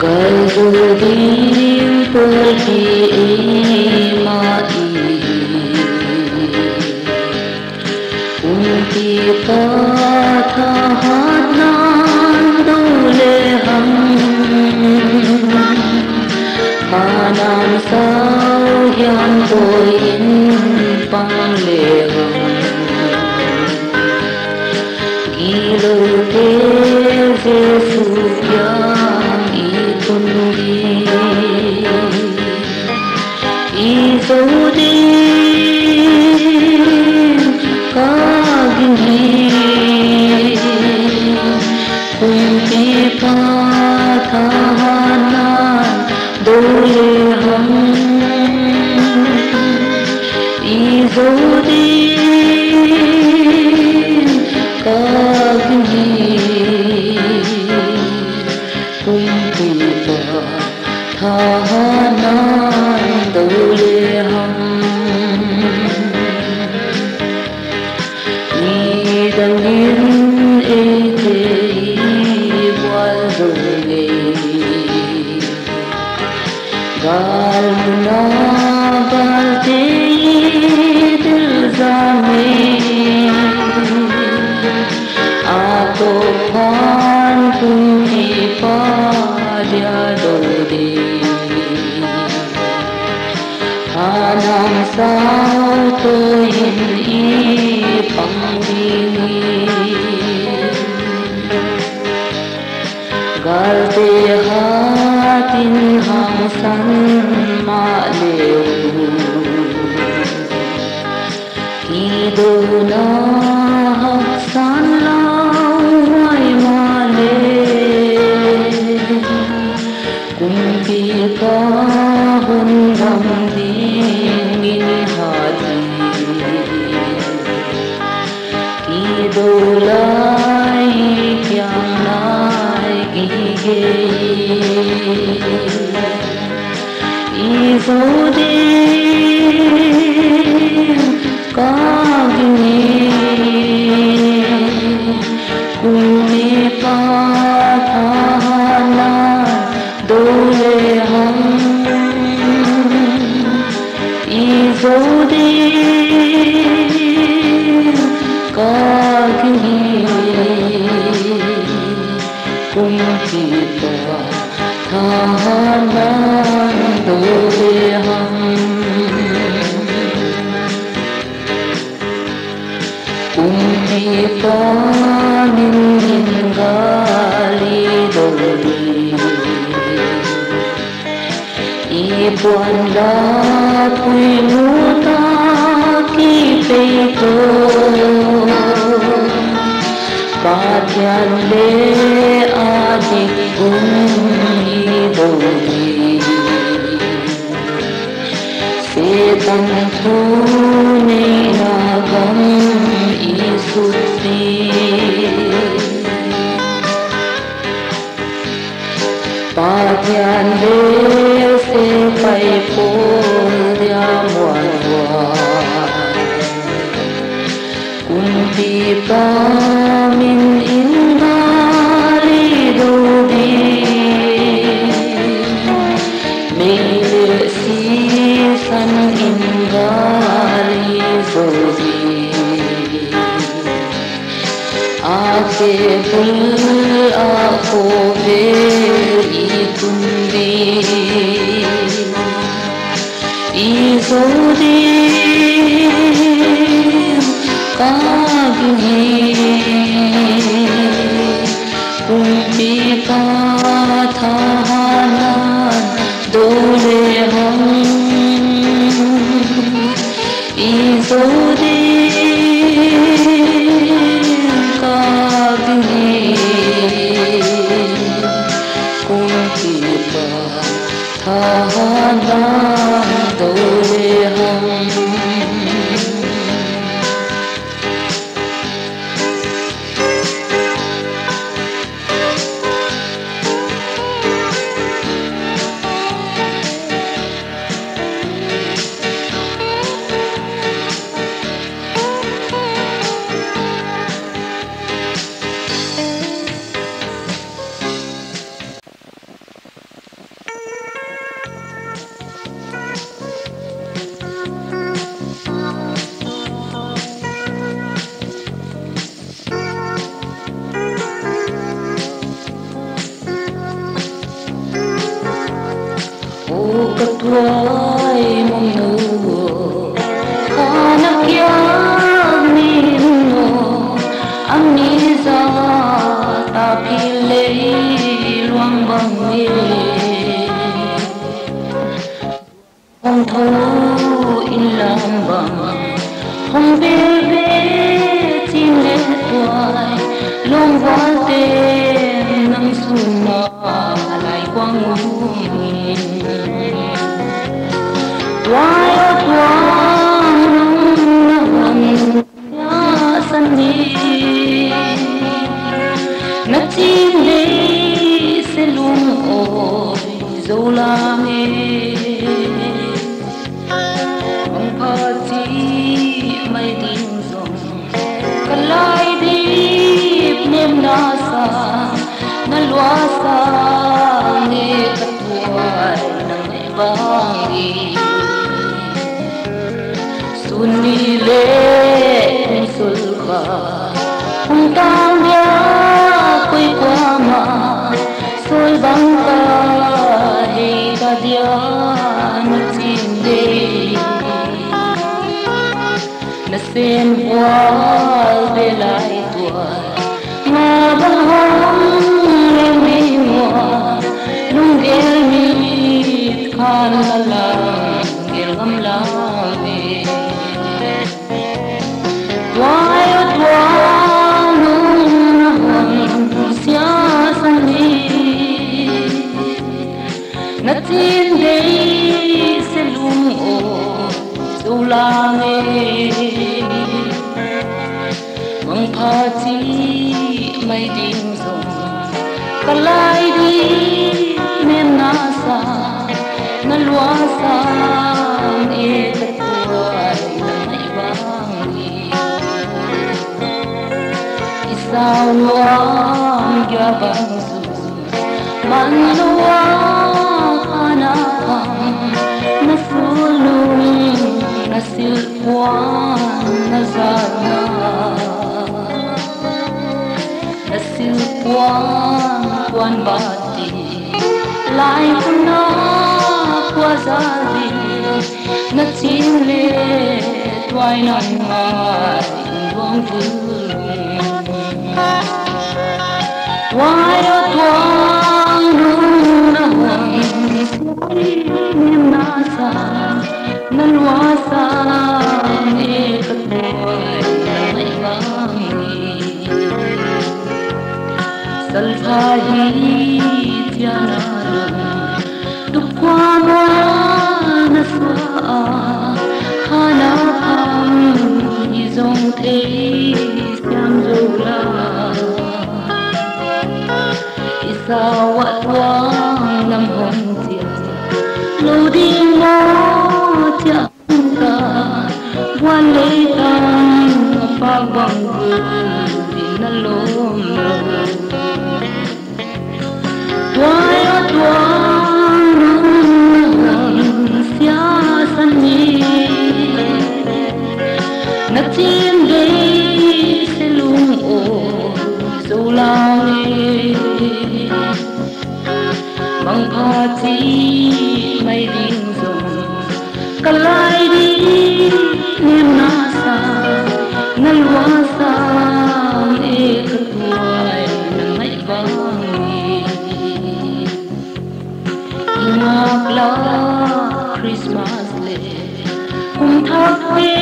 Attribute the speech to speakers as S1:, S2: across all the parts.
S1: Galdudim pergi emai Unti katahanan doleham Hanam sao yang toin pangleham Gilo te Jesus yang itundi Izodin kagini Kunti patahanan doleham Izodin kagini Kunti patahanan doleham Nidangin ete iwal dole Gal muna balte dil zame Ato phan kunti padya dole Hanam sao toin ipangini Galte hatin hangsan maleu Ido na haksan laway male Kumpi kahon damdingin hati Idolay kyang naigigay Izodin kagini Kuni patahanan doleham Izodin kagini Kunti patahanan doleham Kunti paningali doli Ibuan lapui muta ki peito Patian le adik uni doli Setan tune nagam isuti Patian le se pai pol dia muanwa Kunti pamin ingali dodi Mele si san ingali zodi Ake pul ako ver itundi Izodin kagini Kunti patahanan doleham Izodin kagini Kunti patahanan doleham lấy loang bằng nghề không thấu in làm bằng không về về chim lệ toài lông hoa tên nắng xuân nọ lại quang ngùi toài toang nắng ya sân đi nát chim đi sẽ luôn ôi dâu la mê ông phật chi mây tiếng rồng cả lai đi niềm na sa na loa sa nghe cất tuai nang mẹ vang đi xuân đi lệ xuân khả không tang dia quay qua mà soi băng ca hay ta dia na chim đi na sen hoa về lại tuổi mà băng hồng lên mi hoa nung gel mi khan la gel gam la về toai toai nung sia san đi na tin đi sẽ luôn ôi dâu la nghe mong pha chi mây tiếng rồng cả lai đi nên na sa na loa sa nghe cất tuai na mây vang đi sao loang ya bang su man loa khana kham na sulung na silpuan na zana na silpuan puan bati lai na qua gia đình na chín lệ toai nang mai luang vương toai toang nung na hồng niềm na sa na loa sa nghe cất tuai na mây vang đi sal pha hi tia na lung đục qua ma na sa khana kham y dòng thế xiang dâu la sao wat wang nam hồng tia lâu đi ngó tia ta quan lấy tan pha bằng gửi na lom toai toang nung sia san ni na tin đi sẽ luôn ôi dâu la nghe bằng pha chi mây tiếng rồng cả lai đi niềm na sa na loa sa nghe cất tuai na mây vang đi ngọc la Christmas lệ cùng thác quê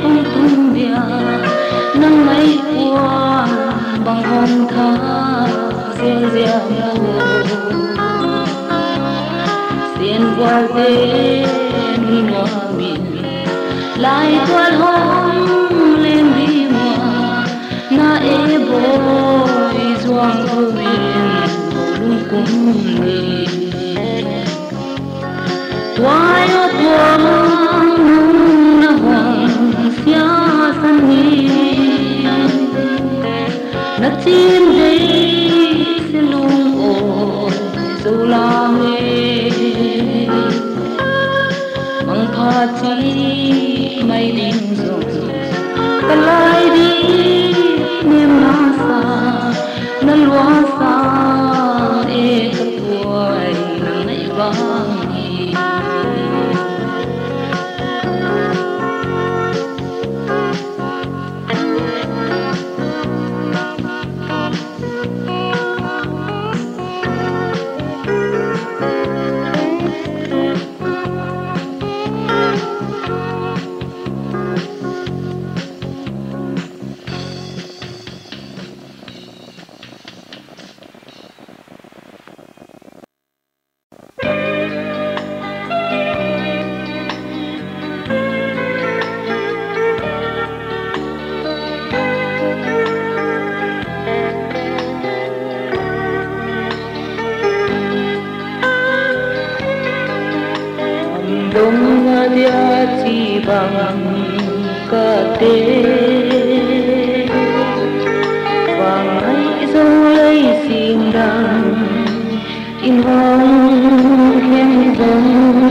S1: không tung bia nắng mây qua bằng hồng thác rêu rêu xiên qua tên hoa miền lại toan hồng lên đi mà na e bôi doang thơ miền lung cung đi toai toang nung na hoàng sia san đi na chim đi sẽ luôn ôi dâu la nghe bằng pha chi mây tiếng rồng cả lai đi niềm na sa na loa sa e cất tuai na mây vang đi bia chỉ bằng cà tê vàng ấy dấu lấy xin đằng in hồng khen giống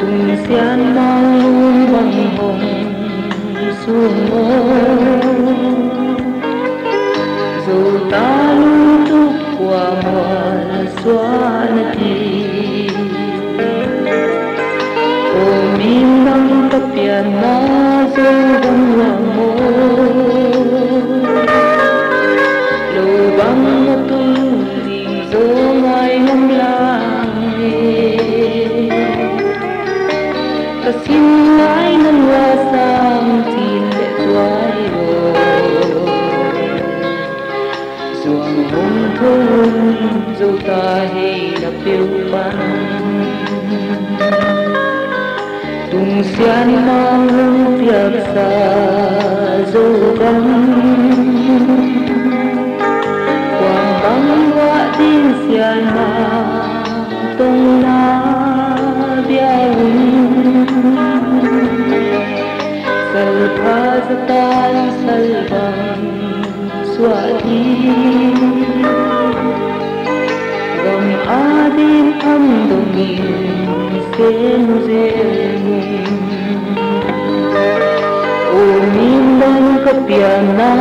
S1: cùng xian mang luôn bằng hồng xuống dù ta luôn trúc qua mùa xóa đi ôm im nắng tập piano dù vẫn là mô lâu băng một tu tình dấu ngoài năm lang ta xin ai nâng hoa sang tin lệ toái ruộng hồng thôn dâu ta hay là phiêu băng tung xian mang lưng tiệc xa dâu gấm quảng băng hoa tin xian mang tông na bia sal pha tan sal băng xóa đi gầm adin âm đồng nghìn sen rên ôm im bên cấp piano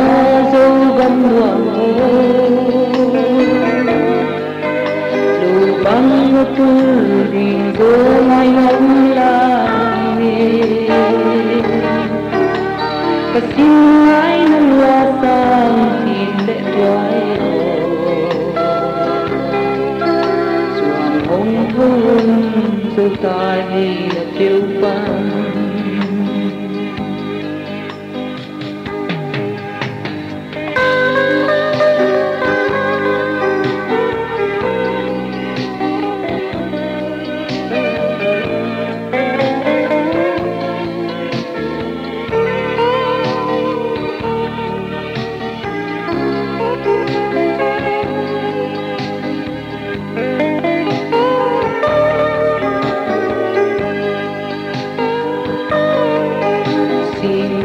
S1: dấu gấm hoàng hôn lưu băng ngô tu đình dấu ngay ngóng lang cả xin ai nâng hoa sang tin lệ toái ruộng hồng thôn dâu ta hay là phiêu băng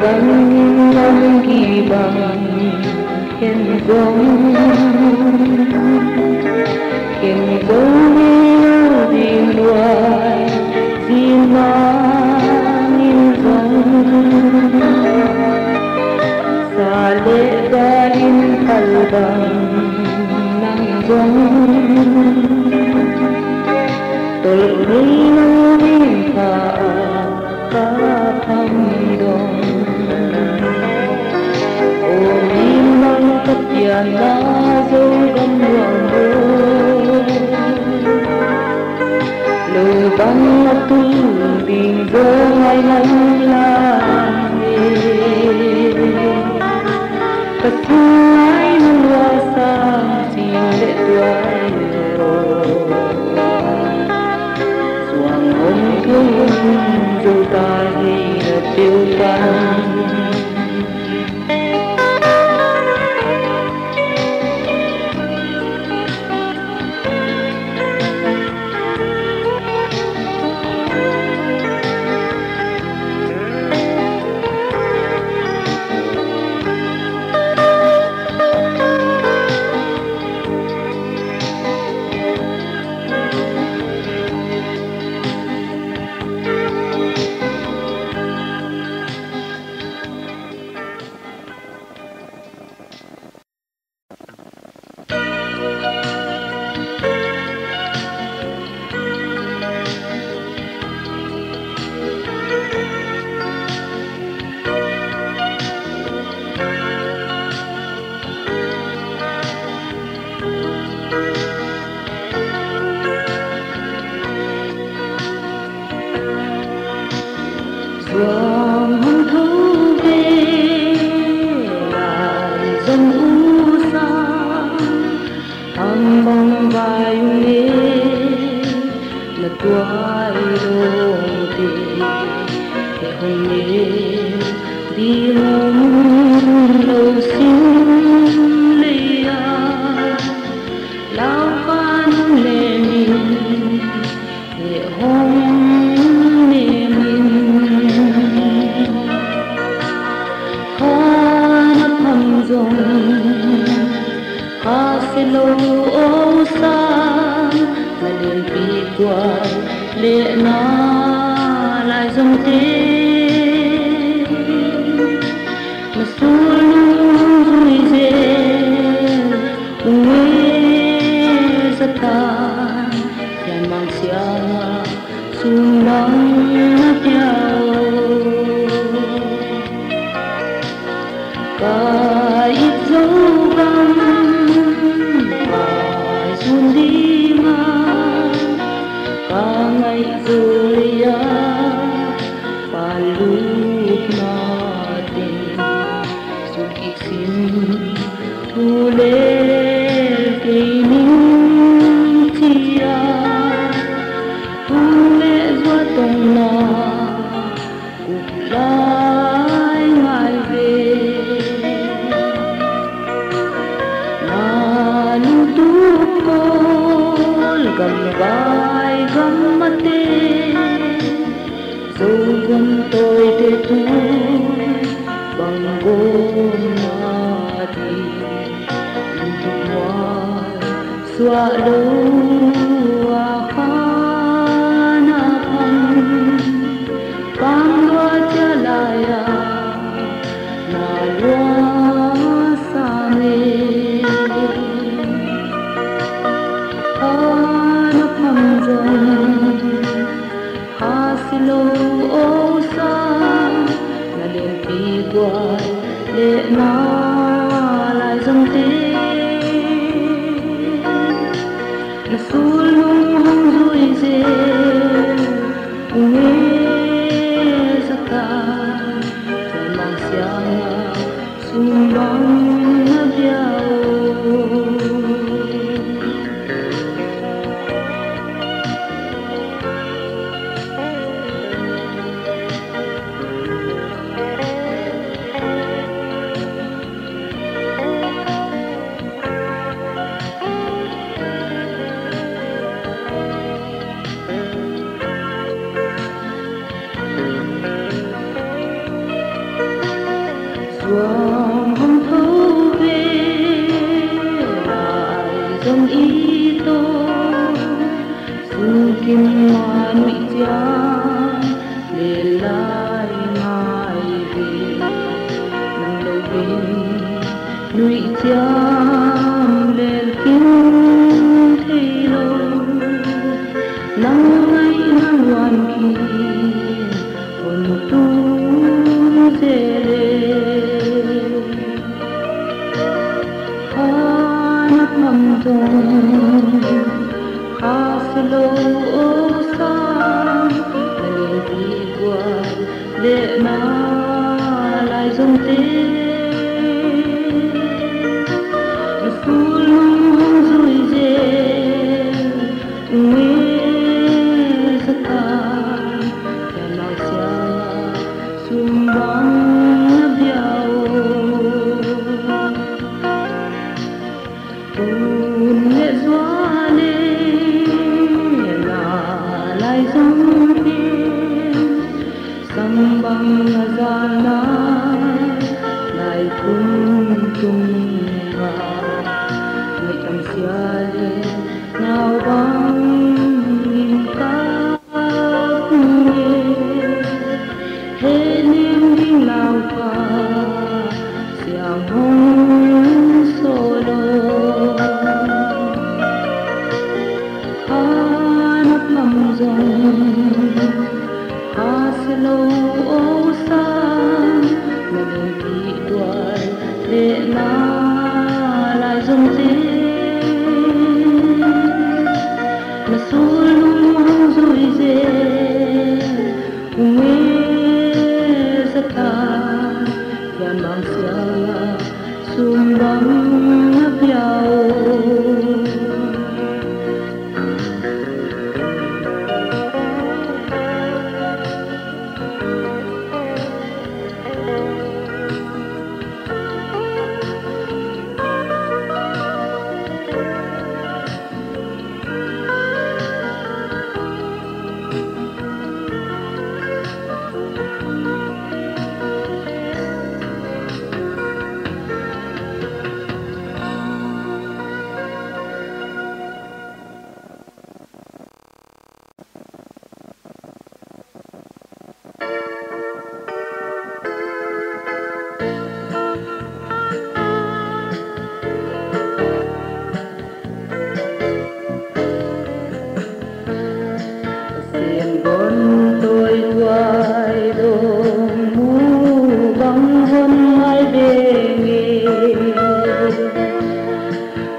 S1: ngân ghi bằng khen giống như điên loài xin mang in giống xa lệ ga in khal bằng nắng giống tol ri nang in pha ka pham dong piano dấu gấm hoàng hôn lưu băng ngọc tu tình dấu ngay năm lang ta xin ai nâng hoa sang xin lệ toái ruộng hồng thôn dâu ta hay là phiêu băng se lo ô sa là liền bị qua lệ na lại dòng tê mà xua luôn vui dê uê sa ta yan mang siya sumang tiao kahit dấu băng phải xuân đi mà cả ngày rồi và lúc natin sukisin thu lên kay ning chia thu lệ doa tông na cuộc lại ngại về na lu tu col gam vai gam mate dấu gam tôi te tu bằng gom na đi tu hoa xóa lâu lệ na lại dòng tê mà xua lung hông vui dê nghe sa ta cho nàng xiang sung bóng na biao Dòng hồng thâu về lại dòng ý tô dù kim hoa nụy cha để lại mai về nằm đầu bên nụy cha lên kinh thấy lâu nắng ngày nắng loan kia hồn tu dễ mầm thùng khá sẽ lâu xa ngày đi qua lệ na lại dòng tê xua lung hông rồi dê nghe sa ta kẻ nào xa xung bóng biao lệ doa lên là lại dòng tiên sang băng ra lại cùng chung vào người cầm xia lên nào băng nhìn các nghề hết niềm tin nào qua xiang hông solo lâu ô xa mà đường bị đuổi lệ na lại dòng tê mà xua lung hông rồi dê nghe sa ta và mang xa sum bóng biao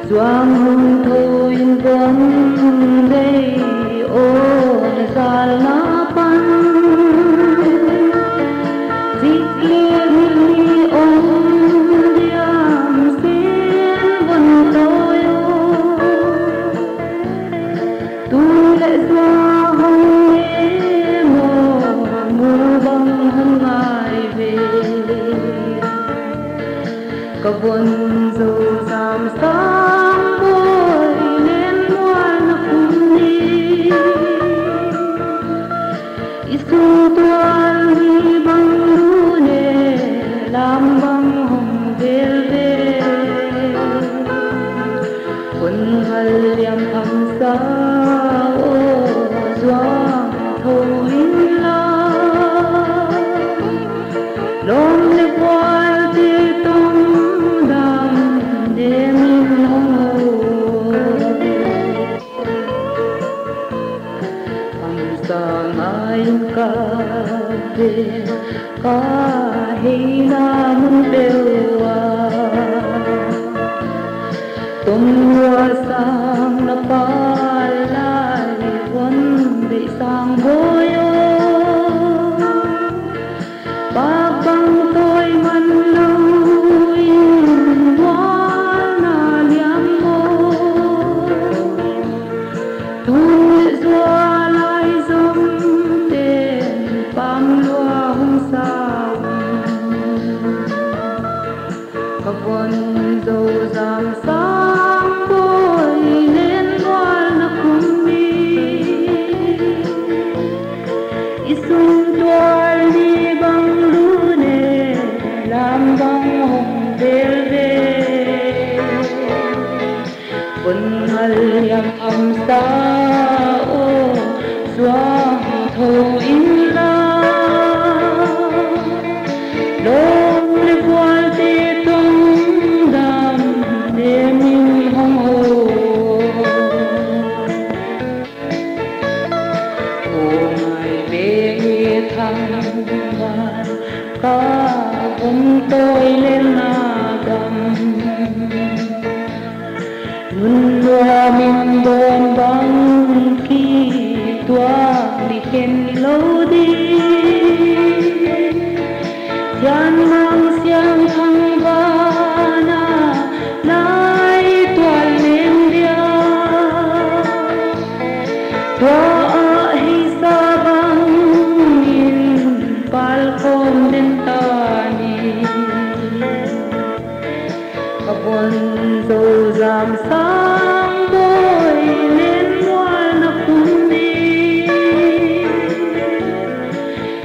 S1: doang hồng thôi vẫn đây ô là lá pan dịch lên đi ôm diam xin vẫn tôi tu lại doa hồng nghe mồ mù băng hồng ai về cả buồn dầu giảm sáng bôi lên hoa nó cũng đi isu tuan đi băng đu nè làm băng hồng về về quân hal liam thầm xa ô doang thâu in la lom le qua ti tom dam de min hong pam sang ai ka ve ka hi na mun dewa tumwa sang na pa lai won de sang boyo babang tôi man lui hoa na liam mo tun zua lai zum tên pam lua hung sao cả vườn dầu giảm sáng bôi lên hoa nó cũng đi isung tual đi băng lũ nè làm băng hồng về về quân hal yang thầm xa ô doang thâu in la lom le voal te tong dam de min hong ho thăng ban ca vùng tôi lên na đầm nun lúa mình bom băng khi tua đi khen lâu đi gian mang xiang thăng vana lai toan lên dia tua hi sa băng palkom din tani kapon dầu giảm sáng bôi lên hoa nó cũng đi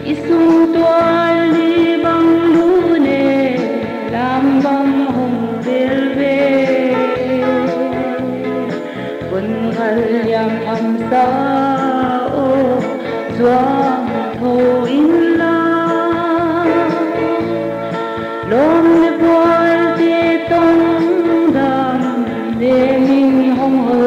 S1: isung tual đi băng lũ nè làm băng hồng về về quân hal yang thầm xa ô doang thâu in lom le voal te tong dam de min hong ho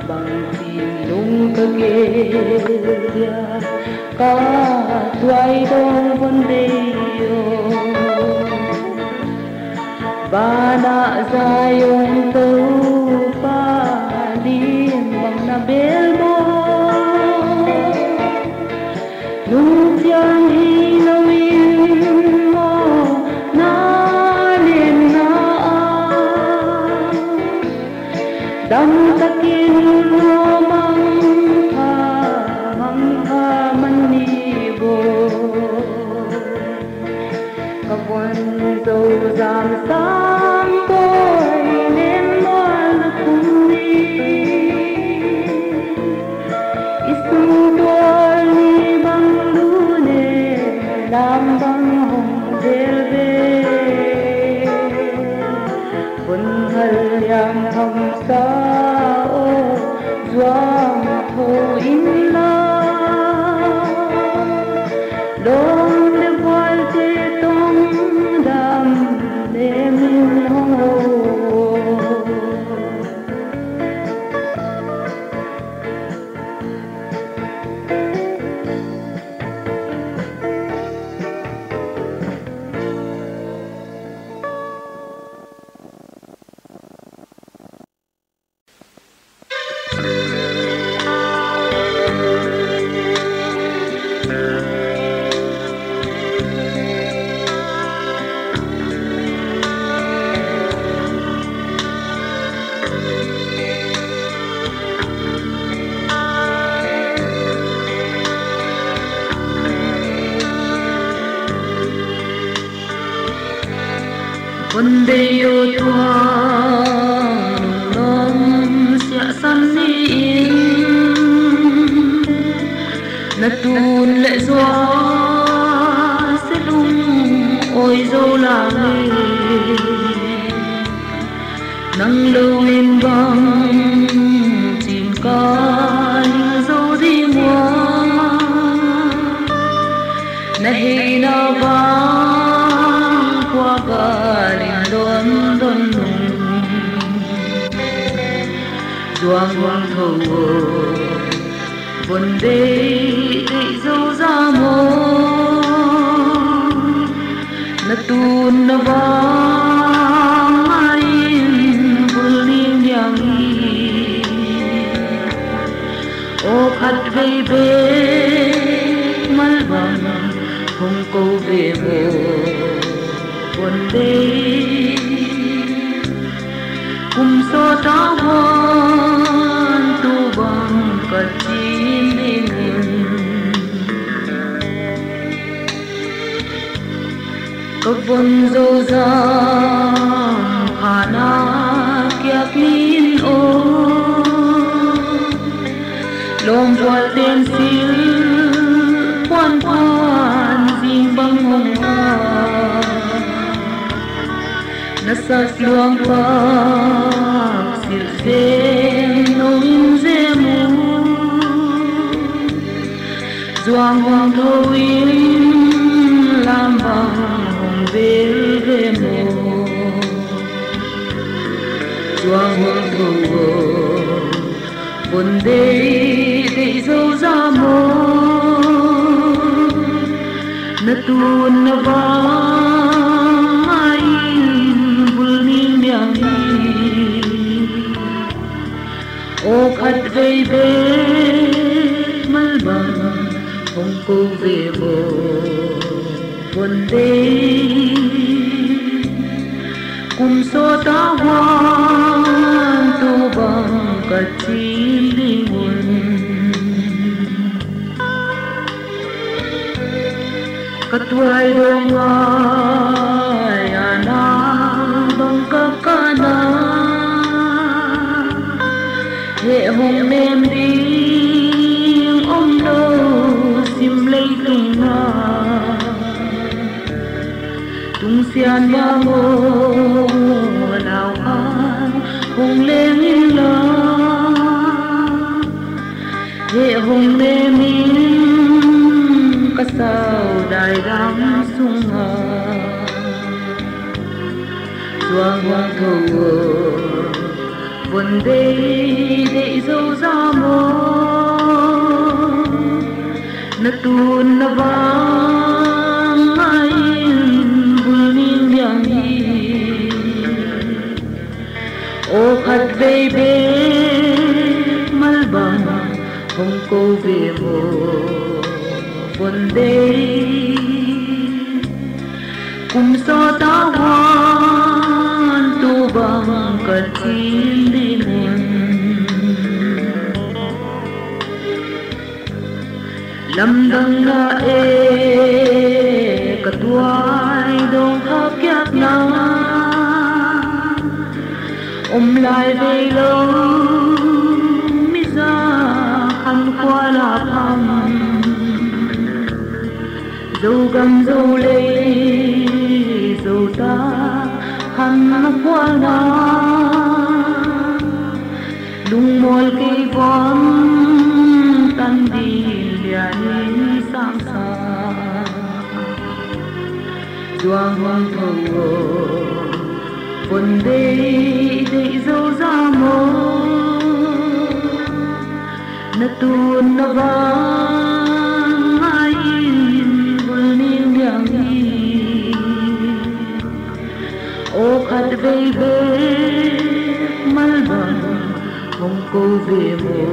S1: bang tin lung ka ge dia ka tuai dong von de yo bana zayong to pa lim bang na bel mo nung yang hi lâu in mo na lên na dam takin mo mang tha man ni bo kawan dầu giảm sáng bôi lên hoa nó cũng đi isung tual đi băng lũ nè làm băng hồng về về quân hal yang thầm xa ô doang thâu in la lom le voal te tong dam de min hong Quân yêu tuang nom sia san ni na tun lệ gió sẽ lung ôi dâu là lê nắng lâu lên băng chìm ca như dâu đi mua na hê na vang qua cả lên đón đón nung doang hoang thâu buồn đê dâu ra mô na tun na vang ain bulim yang ô khát vây bê mal bang không câu về mồ buồn đê cùng so ta hoan tu bằng cả chim đi các vần dâu giang hà na kia kín ô lom qua tên xíu quan quan dinh băng hồng hoa na sa luang pa sil dêm nông dê mu doang hoang thâu in lam bằng hồng về về mồ doang hoang thâu buồn đê dâu ra mồ na tun na vang ain bulmin yang ô khát vây bê mal bang không câu về mồ buồn đê cùng số ta hoang tu bằng cả chim đi nguồn các tuai đôi ngoài ana bằng các cana hệ hồng đêm đi ôm đâu sim lấy tung na tung xian ba ngô nào an hồng lên la hệ hồng đêm đi cả sao đại đám sung hà doang hoang thâu buồn đê dâu ra mô na tun na vang ain bulmin yang ô khát vây bê mal bang không câu về mồ buồn đê cùng so ta hoan tu bằng cả chim đi nguồn lâm đăng na e cả tuai đông khắp kiếp na lại về lâu mi ra khăn qua là thăm dâu gầm dâu lê dâu ta khăn qua na lung mol cây vón tan đi liền sang xa doang hoang thâu buồn đê dâu ra mô na tuôn na vang ain bulim yang ô khát vây mal bang không câu về mồ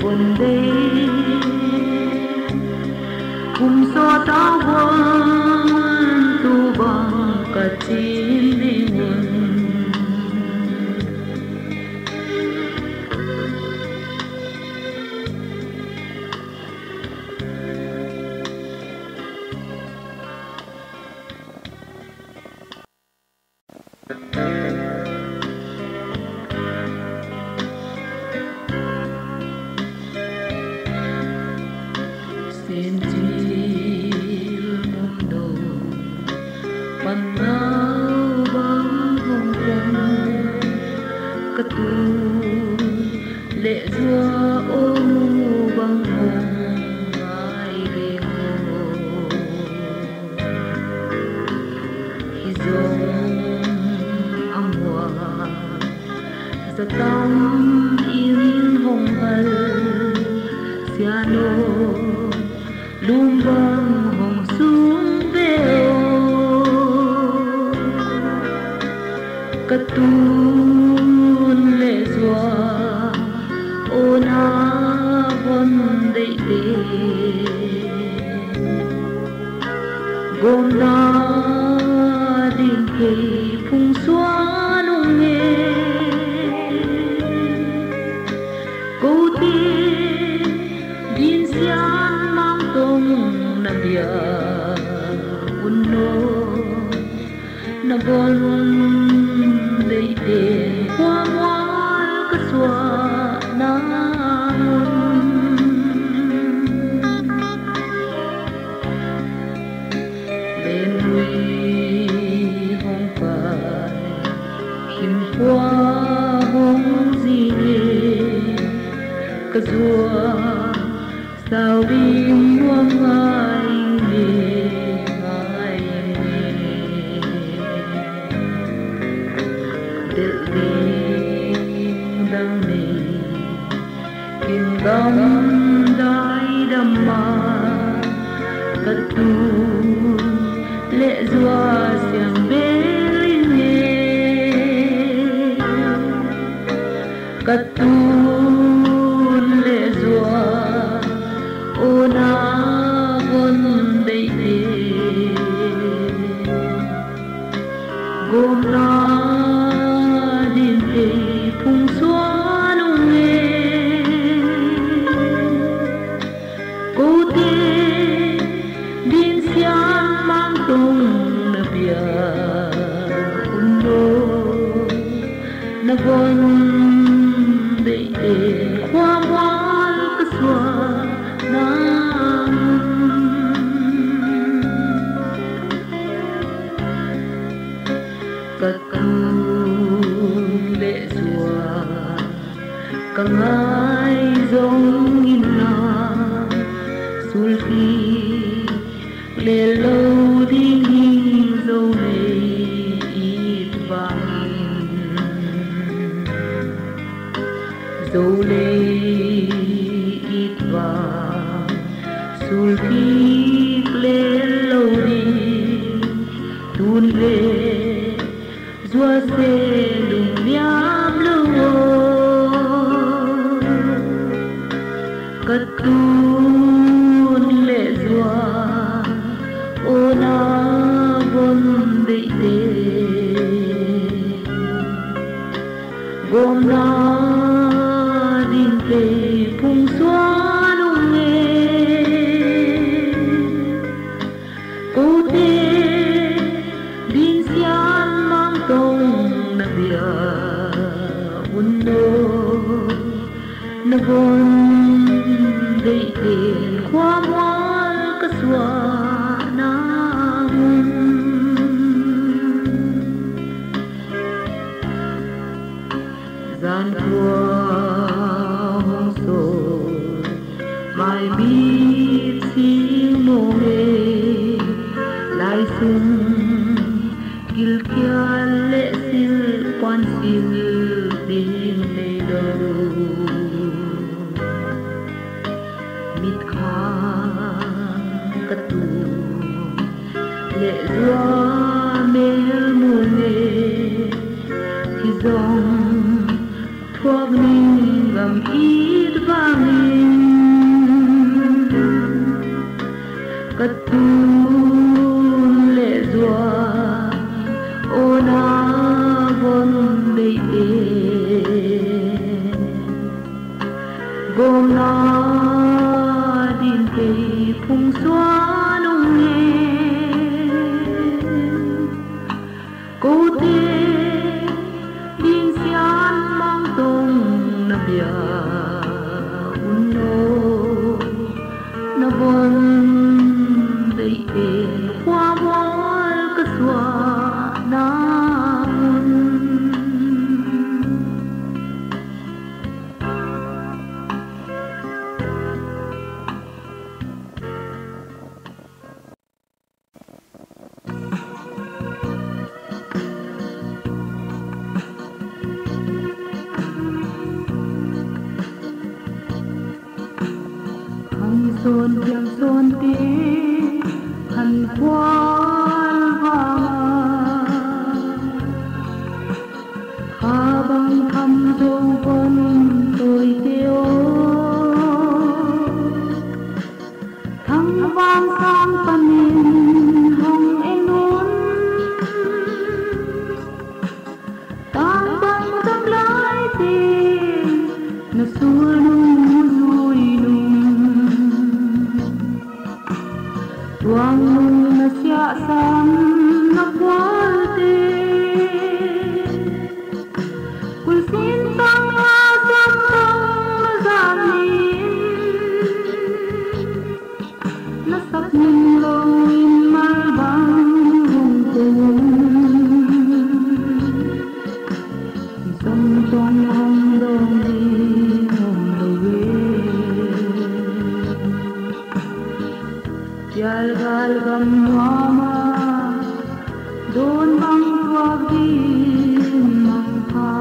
S1: buồn đê cùng so ta hoan tu bằng cả chim đi nguồn Sentir mundo panau bang hong kong katu lệ dua ôm bang hong ai bego hi zong amwa sa tam in hong hal siano lumbang hong sung beo katun lệ dua ona von dei de gom na din ke phung xóa nung nghe câu tiên din xian mang tông na bia uno na bon dei de hoa ngoan ka xóa na bên nuôi hong phải kim qua hong gì ka zua sao đi muôn ai nè ai tự tin đang nè kim bóng đai đầm mà cất tu lệ dua xiang bê linh nghe cất tu lệ dua ona von dei de gom na din te phung xóa nung nghe cô te din xian mang tung na bia undo na von dei de hoa ngoan ka xóa katun lệ dua càng ai giống in na sul khi lệ lâu đi hình dâu lệ ít vàng dâu lệ ít vàng sul khi lệ lâu đi tuôn lệ dua se lung miam luo katun lệ dua ona von dei de gom na din te phung xóa nung nghe cô te din xian mang tông na bia undo na von dei de hoa ngoan ka xóa na gian thua hong so mai biết xin mô hê lai sung kil kia lệ sil quan sil din lê đâu mít khang cất tu lệ dua mel mùa nghề thì dòng thuốc ninh gầm ít vàng cất tu lệ dua ona von dei de gom na din te phung xóa nung nghe cô te son thiêng son tí hân quan vàng hà băng thăm dấu vân tôi tiêu thăng vang sang panin hồng em nôn tan băng tâm lái tiền nó xua nung vui nung tuang nung nó xạ sang nó quá tiền quên xin tăng hoa giấc tăng giàn nó sắc nhìn lối mai băng hùng cùng sông trong hồng đông đi hồng đầu về gal gal gam hoa ma đôn băng qua đi mang pha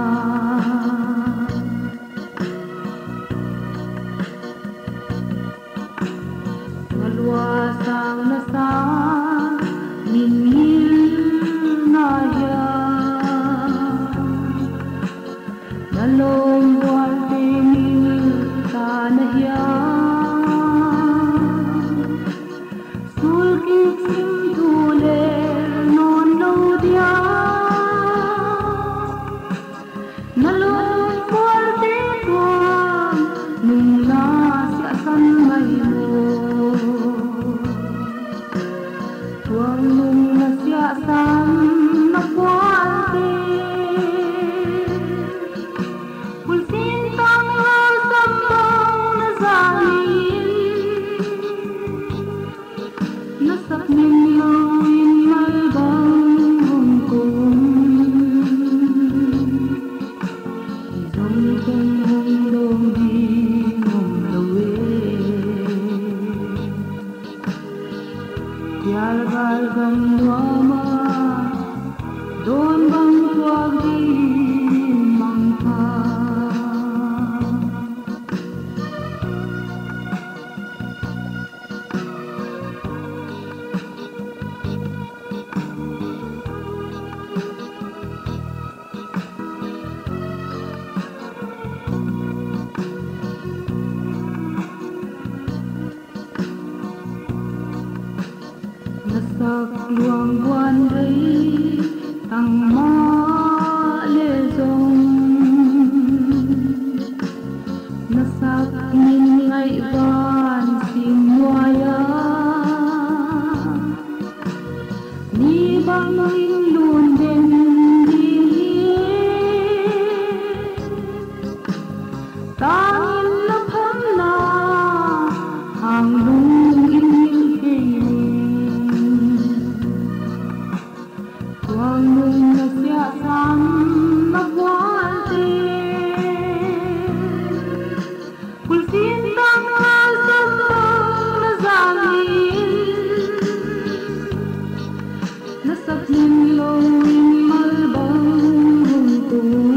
S1: ngalwa sang na sa min na ya nalom wal te min ta na ya sul ki sim thu le non lo dia nalom wal te tuang nung na sia san mai mo tuang nung na sia san na wal te quên xin tăng hoa sâm bông na zahin nó sắc nhìn lối mai băng hồng cùng dòng trong hồng đông đi hồng đầu về gal gal gam hoa ma đôn băng qua đi mang pha nó sắc luang quan đấy tăng ma lê dòng nó sắc nhìn ngại van xin hoa ya ni băng linh luôn bên đi ta nhìn nó thấm na hàng lung in như cây tuang nung na sia sang na wal te quên xin tăng hoa sâm bông na zahin nó sắc nhìn lối mai băng hồng cùng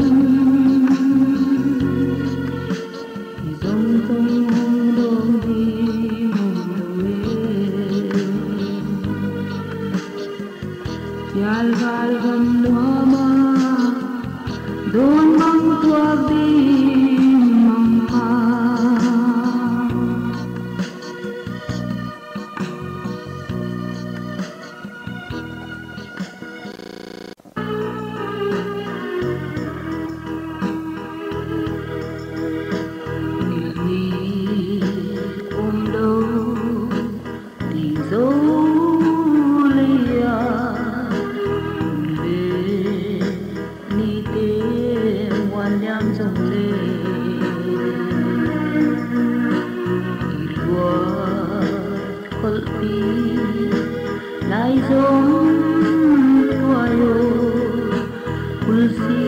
S1: dòng trong hồng đông đi hồng đầu về gal gal gam hoa ma đôn băng qua đi mang pha ni ôm đâu đi dấu lia về ni tê ngoan nham dòng lê lúa khol pi lai dòng tuayo kulsi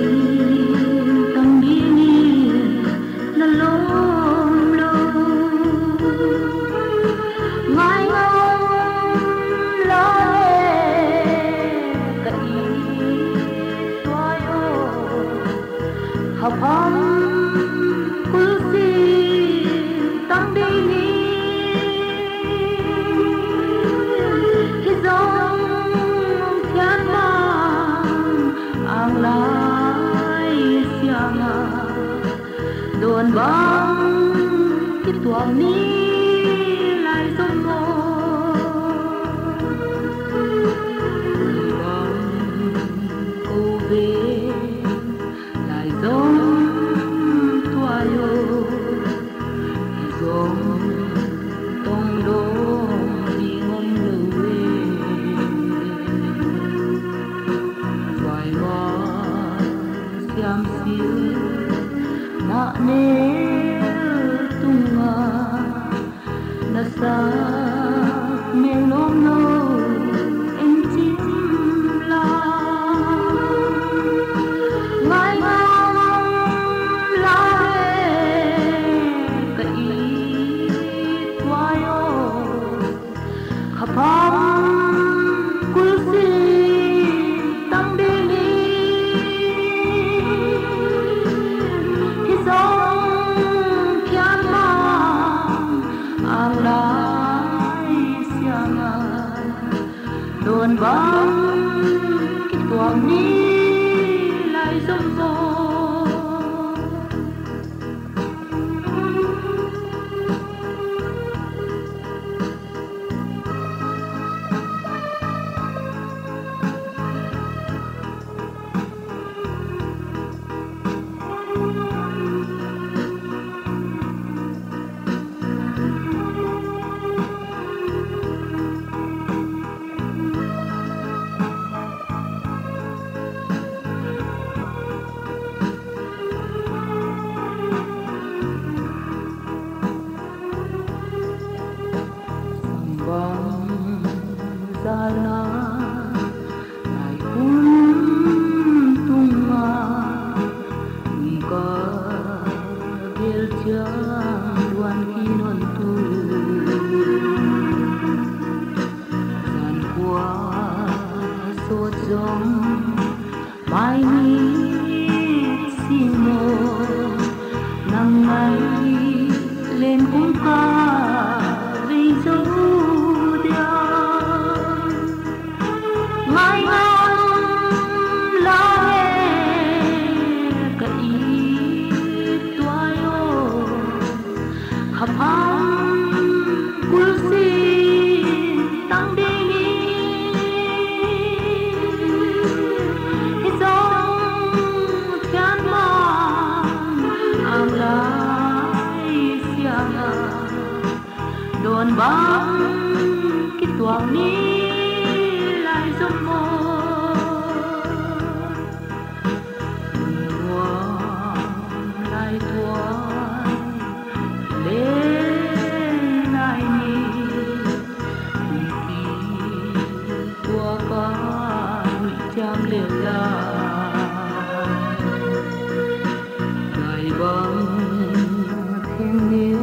S1: tăng đi na lom lo mai ngom lo kai tuayo hapam kulsi tăng đi thoảng ní lại giống mơ cô về lại giống tua yo giống tông đốm đi ngâm lưỡi vài hoa xiêm xiêm nạ nê tung nasa melom no em chim la ngai ngom la ka i twayo khapam kulsi tang de ni hi song kyan ma ang lai sianga đồn vắng cái tuồng ní lại giống gió sana lại tung ka gel chang wan kinon tu san qua so jong mai ni simo nang mai lên cũng ca vì dấu mai ngon la ka i twayo khapam kulsi tang de ni hi song kyan ma ang lai sianga đồn băng cái tuồng ní lại giống mơ lại thoáng lên lại ni kỳ tua ca trăm liều la ngày băng thêm nhé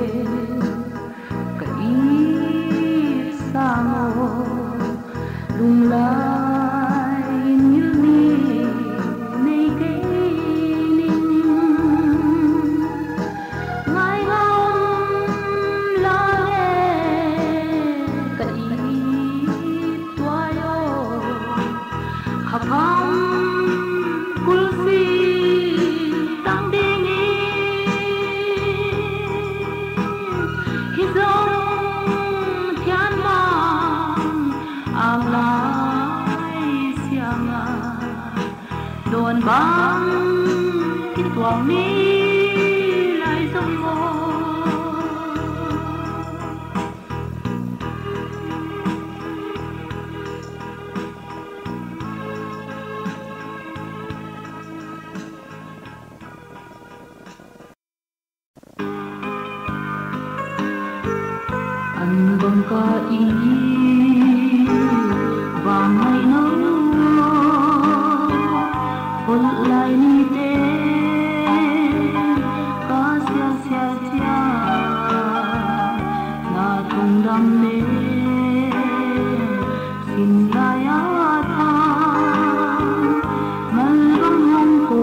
S1: cái sang lung lại như đi này cái ninh ngày hôm la cái toayo khắp hông kulsi tang đi ni hi dong thian mang ang lai sianga đồn băng cái tuồng ní lại giống mơ anh bông ca ý và ngày nắng hôn lại ni tê ca sia sia sia na tung đam mê xin lại á tha mal băng hong cô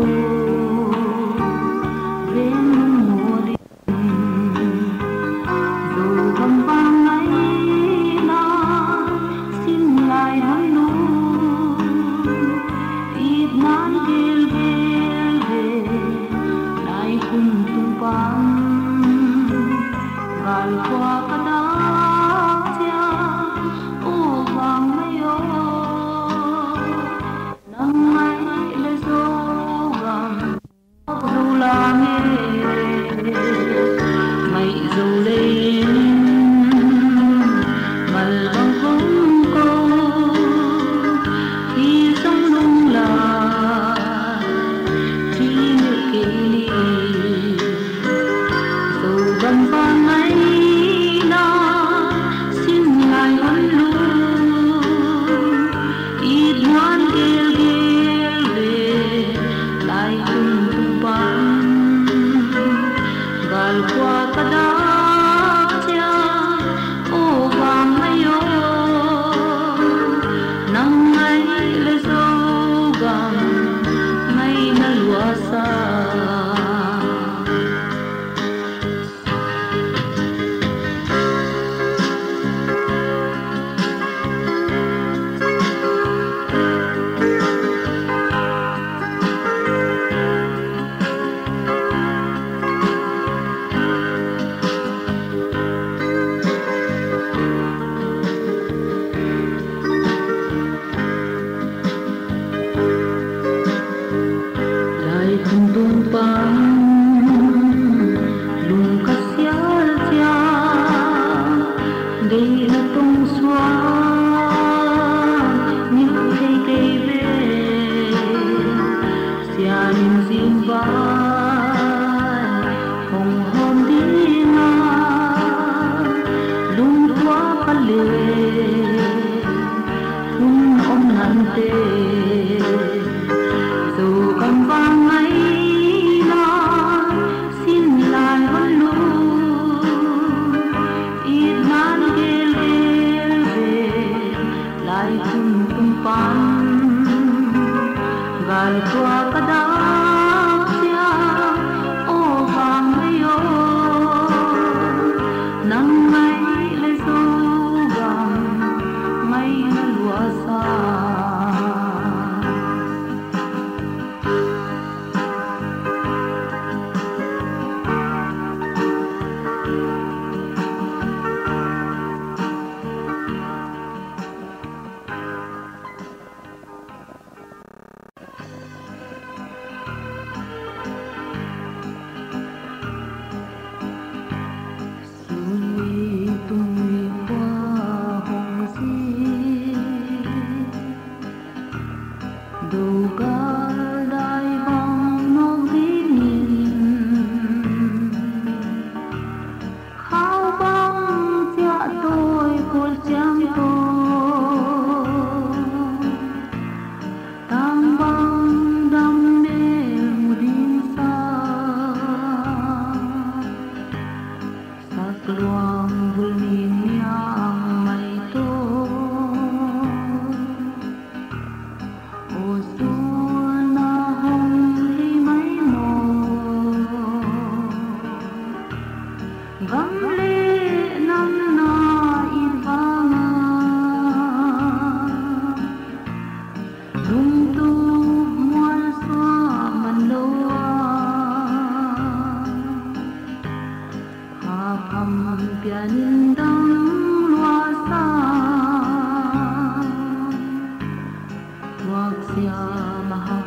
S1: bên mùa đi dù băng băng ấy na vai hồng hôn đi ngang lung tua pale thun ôm năn tê dù còn vang ấy nó xin lại vẫn luôn ít nan ghê về lại cùng tung pan gal tua kadang sia o vang ayo nang mai le so gam mai na lua sa đâu cả đại băng nó đi nhìn khao băng dạ tôi của chàng tôi tang băng đam mê một đêm xa sắc loang vui nhìn nhang mây tôi ô xua na hồng hi mấy màu gắm lệ năm na in vang lung tu mual xoa man lâu hà phàm pian đăng loa xa Waksia Maha